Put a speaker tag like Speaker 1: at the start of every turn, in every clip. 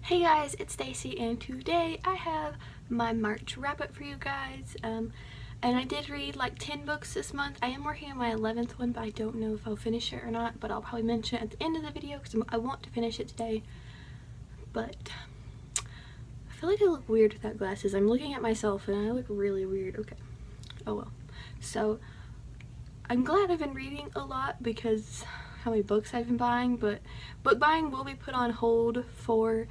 Speaker 1: Hey guys, it's Stacy, and today I have my March wrap-up for you guys. And I did read like 10 books this month. I am working on my 11th one, but I don't know if I'll finish it or not, but I'll probably mention it at the end of the video because I want to finish it today. But I feel like I look weird without glasses. I'm looking at myself and I look really weird. Okay. Oh well. So I'm glad I've been reading a lot because how many books I've been buying, but book buying will be put on hold for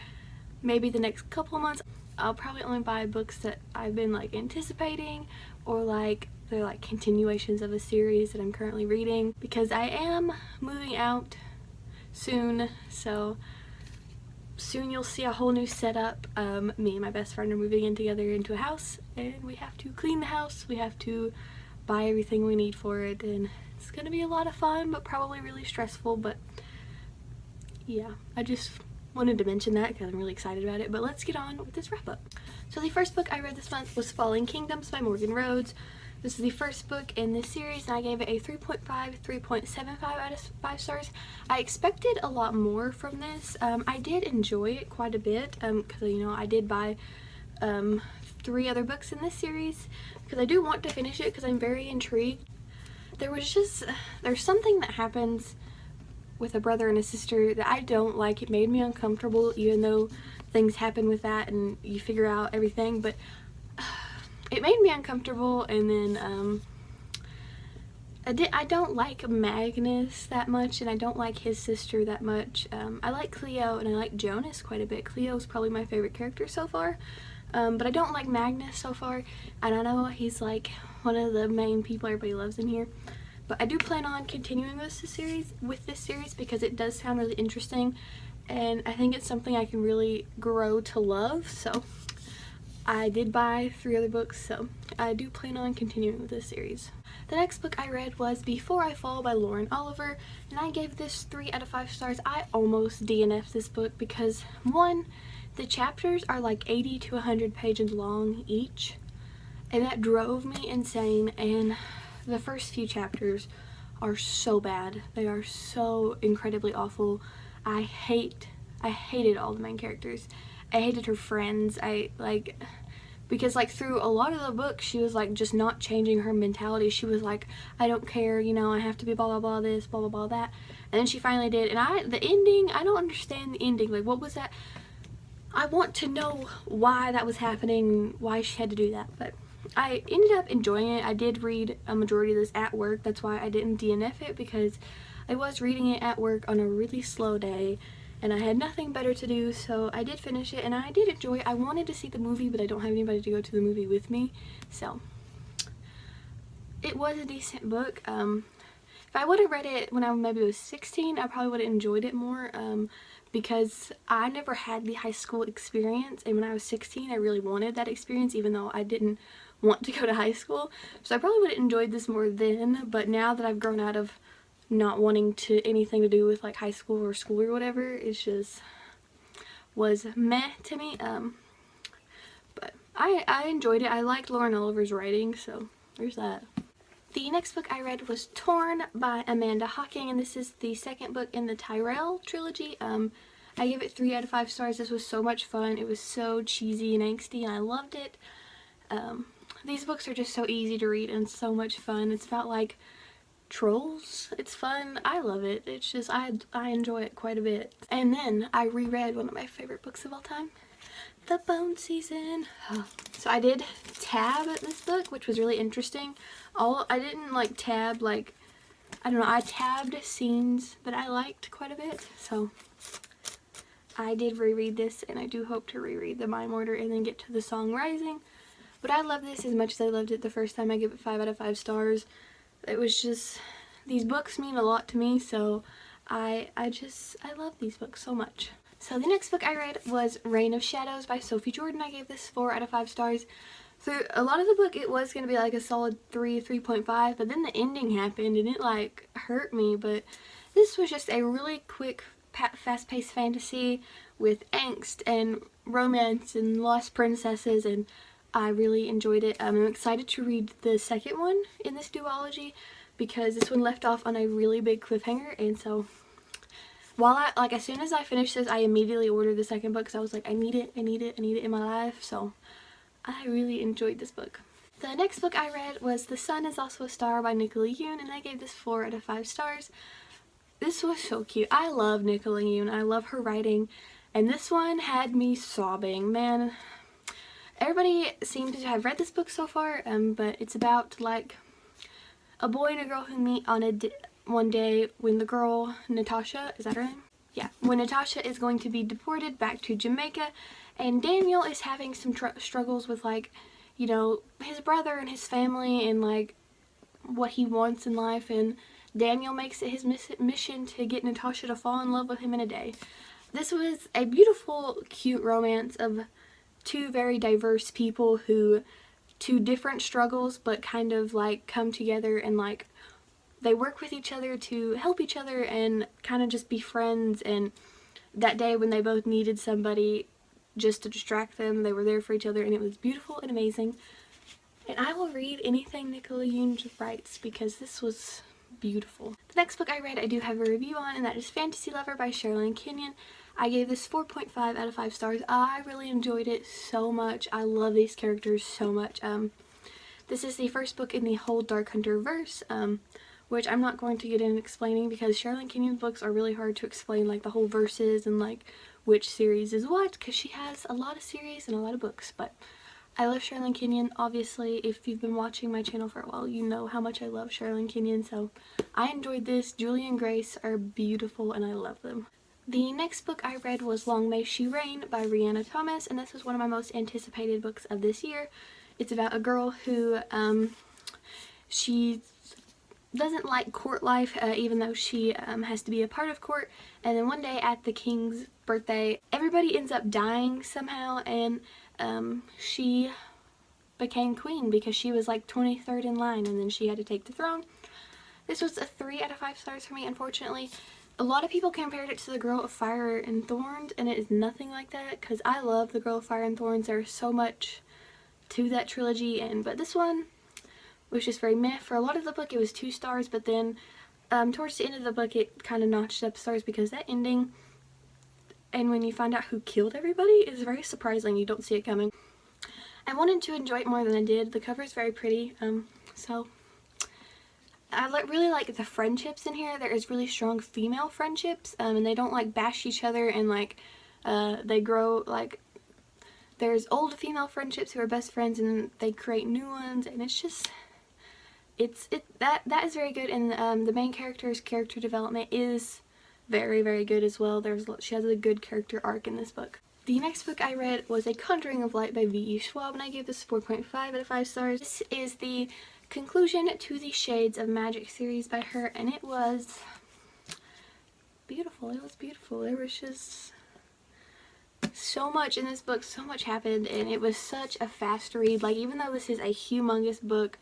Speaker 1: maybe the next couple of months. I'll probably only buy books that I've been like anticipating, or like they're like continuations of a series that I'm currently reading, because I am moving out soon. So soon you'll see a whole new setup. Me and my best friend are moving in together into a house, and we have to clean the house, we have to buy everything we need for it, and it's gonna be a lot of fun but probably really stressful. But yeah, I just wanted to mention that because I'm really excited about it. But let's get on with this wrap up. So the first book I read this month was Falling Kingdoms by Morgan Rhodes. This is the first book in this series, and I gave it a 3.75 out of 5 stars. I expected a lot more from this. I did enjoy it quite a bit because I did buy 3 other books in this series because I do want to finish it because I'm very intrigued. There's something that happens with a brother and a sister that I don't like. It made me uncomfortable, even though things happen with that and you figure out everything, but it made me uncomfortable. And then I don't like Magnus that much, and I don't like his sister that much. I like Cleo and I like Jonas quite a bit. Cleo is probably my favorite character so far, but I don't like Magnus so far, and I know he's like one of the main people everybody loves in here. But I do plan on continuing with this series because it does sound really interesting, and I think it's something I can really grow to love. So I did buy 3 other books, so I do plan on continuing with this series. The next book I read was Before I Fall by Lauren Oliver, and I gave this 3 out of 5 stars. I almost DNF'd this book because, one, the chapters are like 80 to 100 pages long each, and that drove me insane. And the first few chapters are so bad. They are so incredibly awful. I hated all the main characters. I hated her friends. Because like through a lot of the book she was like just not changing her mentality. She was like, I don't care, I have to be blah blah blah this, blah blah blah that. And then she finally did. And the ending, I don't understand the ending. Like, what was that? I want to know why that was happening, why she had to do that. But I ended up enjoying it. I did read a majority of this at work. That's why I didn't DNF it, because I was reading it at work on a really slow day and I had nothing better to do, so I did finish it and I did enjoy it. I wanted to see the movie, but I don't have anybody to go to the movie with me, so it was a decent book. If I would have read it when I maybe was 16, I probably would have enjoyed it more, because I never had the high school experience, and when I was 16 I really wanted that experience, even though I didn't want to go to high school. So I probably would have enjoyed this more then, but now that I've grown out of not wanting anything to do with like high school or school or whatever, it just was meh to me. But I enjoyed it. I liked Lauren Oliver's writing, so there's that. The next book I read was Torn by Amanda Hocking, and this is the second book in the Tyrell trilogy. I gave it 3 out of 5 stars. This was so much fun. It was so cheesy and angsty, and I loved it. These books are just so easy to read and so much fun. It's about like trolls. It's fun. I love it. It's just, I enjoy it quite a bit. And then I reread one of my favorite books of all time, The Bone Season. So I did tab this book, which was really interesting. I didn't like tab, like, I don't know, I tabbed scenes that I liked quite a bit. So I did reread this, and I do hope to reread the Mime Order and then get to the Song Rising. But I love this as much as I loved it the first time. I give it 5 out of 5 stars. It was just, these books mean a lot to me, so I love these books so much. So the next book I read was Reign of Shadows by Sophie Jordan. I gave this 4 out of 5 stars. Through a lot of the book it was going to be like a solid 3.5, but then the ending happened and it like hurt me. But this was just a really quick, fast-paced fantasy with angst and romance and lost princesses, and I really enjoyed it. I'm excited to read the second one in this duology because this one left off on a really big cliffhanger, and so as soon as I finished this, I immediately ordered the second book because I was like, I need it in my life. So I really enjoyed this book. The next book I read was The Sun Is Also a Star by Nicola Yoon, and I gave this 4 out of 5 stars. This was so cute. I love Nicola Yoon. I love her writing, and this one had me sobbing. Man, everybody seems to have read this book so far, but it's about like a boy and a girl who meet on one day when the girl, Natasha, is that her name? Yeah, when Natasha is going to be deported back to Jamaica, and Daniel is having some struggles with, like, you know, his brother and his family and like what he wants in life, and Daniel makes it his mission to get Natasha to fall in love with him in a day. This was a beautiful, cute romance of two very diverse people who, two different struggles, but kind of like come together and like they work with each other to help each other and kind of just be friends. And that day when they both needed somebody just to distract them, they were there for each other, and it was beautiful and amazing. And I will read anything Nicola Yoon writes because this was beautiful. The next book I read I do have a review on, and that is Fantasy Lover by Sherilyn Kenyon. I gave this 4.5 out of 5 stars. I really enjoyed it so much. I love these characters so much. This is the first book in the whole Dark Hunter verse, which I'm not going to get into explaining because Sherilyn Kenyon's books are really hard to explain, like the whole verses and like which series is what, because she has a lot of series and a lot of books. But I love Sherilyn Kenyon. Obviously, if you've been watching my channel for a while, you know how much I love Sherilyn Kenyon, so I enjoyed this. Julie and Grace are beautiful and I love them. The next book I read was Long May She Reign by Rihanna Thomas, and this was one of my most anticipated books of this year. It's about a girl who, she doesn't like court life, even though she has to be a part of court, and then one day at the king's birthday, everybody ends up dying somehow, and she became queen because she was like 23rd in line, and then she had to take the throne. This was a 3 out of 5 stars for me, unfortunately. A lot of people compared it to The Girl of Fire and Thorns, and it is nothing like that because I love The Girl of Fire and Thorns. There's so much to that trilogy, but this one was just very meh. For a lot of the book it was 2 stars, but then towards the end of the book it kind of notched up stars because that ending, and when you find out who killed everybody, is very surprising. You don't see it coming. I wanted to enjoy it more than I did. The cover is very pretty, so I really like the friendships in here. There is really strong female friendships, and they don't like bash each other, and like they grow, like there's old female friendships who are best friends and they create new ones, and it's just that is very good. And the main character's character development is very, very good as well. She has a good character arc in this book. The next book I read was A Conjuring of Light by V.E. Schwab, and I gave this 4.5 out of 5 stars. This is the conclusion to the Shades of Magic series by her, and it was beautiful. It was beautiful. There was just so much in this book, so much happened, and it was such a fast read. Like, even though this is a humongous book,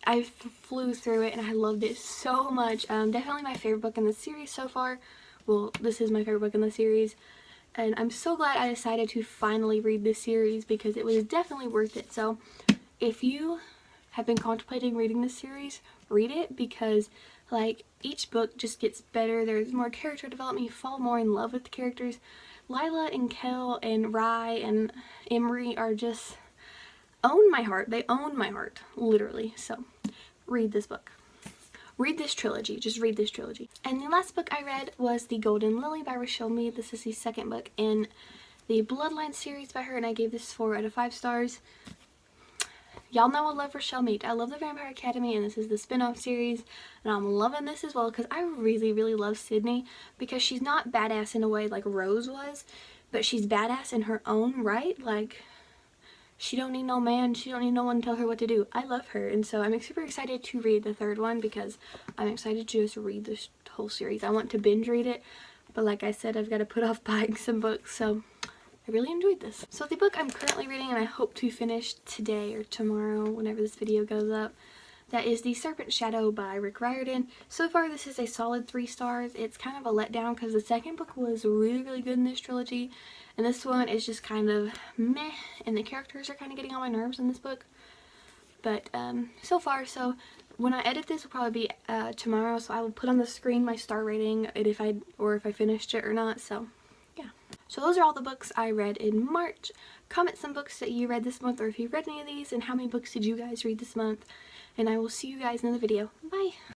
Speaker 1: I flew through it and I loved it so much. Definitely my favorite book in the series so far. Well, this is my favorite book in the series, and I'm so glad I decided to finally read this series because it was definitely worth it. So if you have been contemplating reading this series, read it, because like each book just gets better. There's more character development. You fall more in love with the characters. Lila and Kel and Rye and Emery are just own my heart. They own my heart, literally. So read this book. Read this trilogy. Just read this trilogy. And the last book I read was The Golden Lily by Rochelle Mead. This is the second book in the Bloodline series by her, and I gave this 4 out of 5 stars. Y'all know I love Rochelle Mead. I love The Vampire Academy, and this is the spin-off series, and I'm loving this as well because I really, really love Sydney, because she's not badass in a way like Rose was, but she's badass in her own right. Like, she don't need no man, she don't need no one to tell her what to do. I love her, and so I'm super excited to read the third one because I'm excited to just read this whole series. I want to binge read it, but like I said, I've got to put off buying some books, so I really enjoyed this. So the book I'm currently reading, and I hope to finish today or tomorrow whenever this video goes up, that is The Serpent Shadow by Rick Riordan. So far this is a solid 3 stars. It's kind of a letdown because the second book was really, really good in this trilogy, and this one is just kind of meh, and the characters are kind of getting on my nerves in this book. But so far, so when I edit this will probably be tomorrow, so I will put on the screen my star rating and if I finished it or not. So yeah. So those are all the books I read in March. Comment some books that you read this month, or if you read any of these, and how many books did you guys read this month. And I will see you guys in the video. Bye!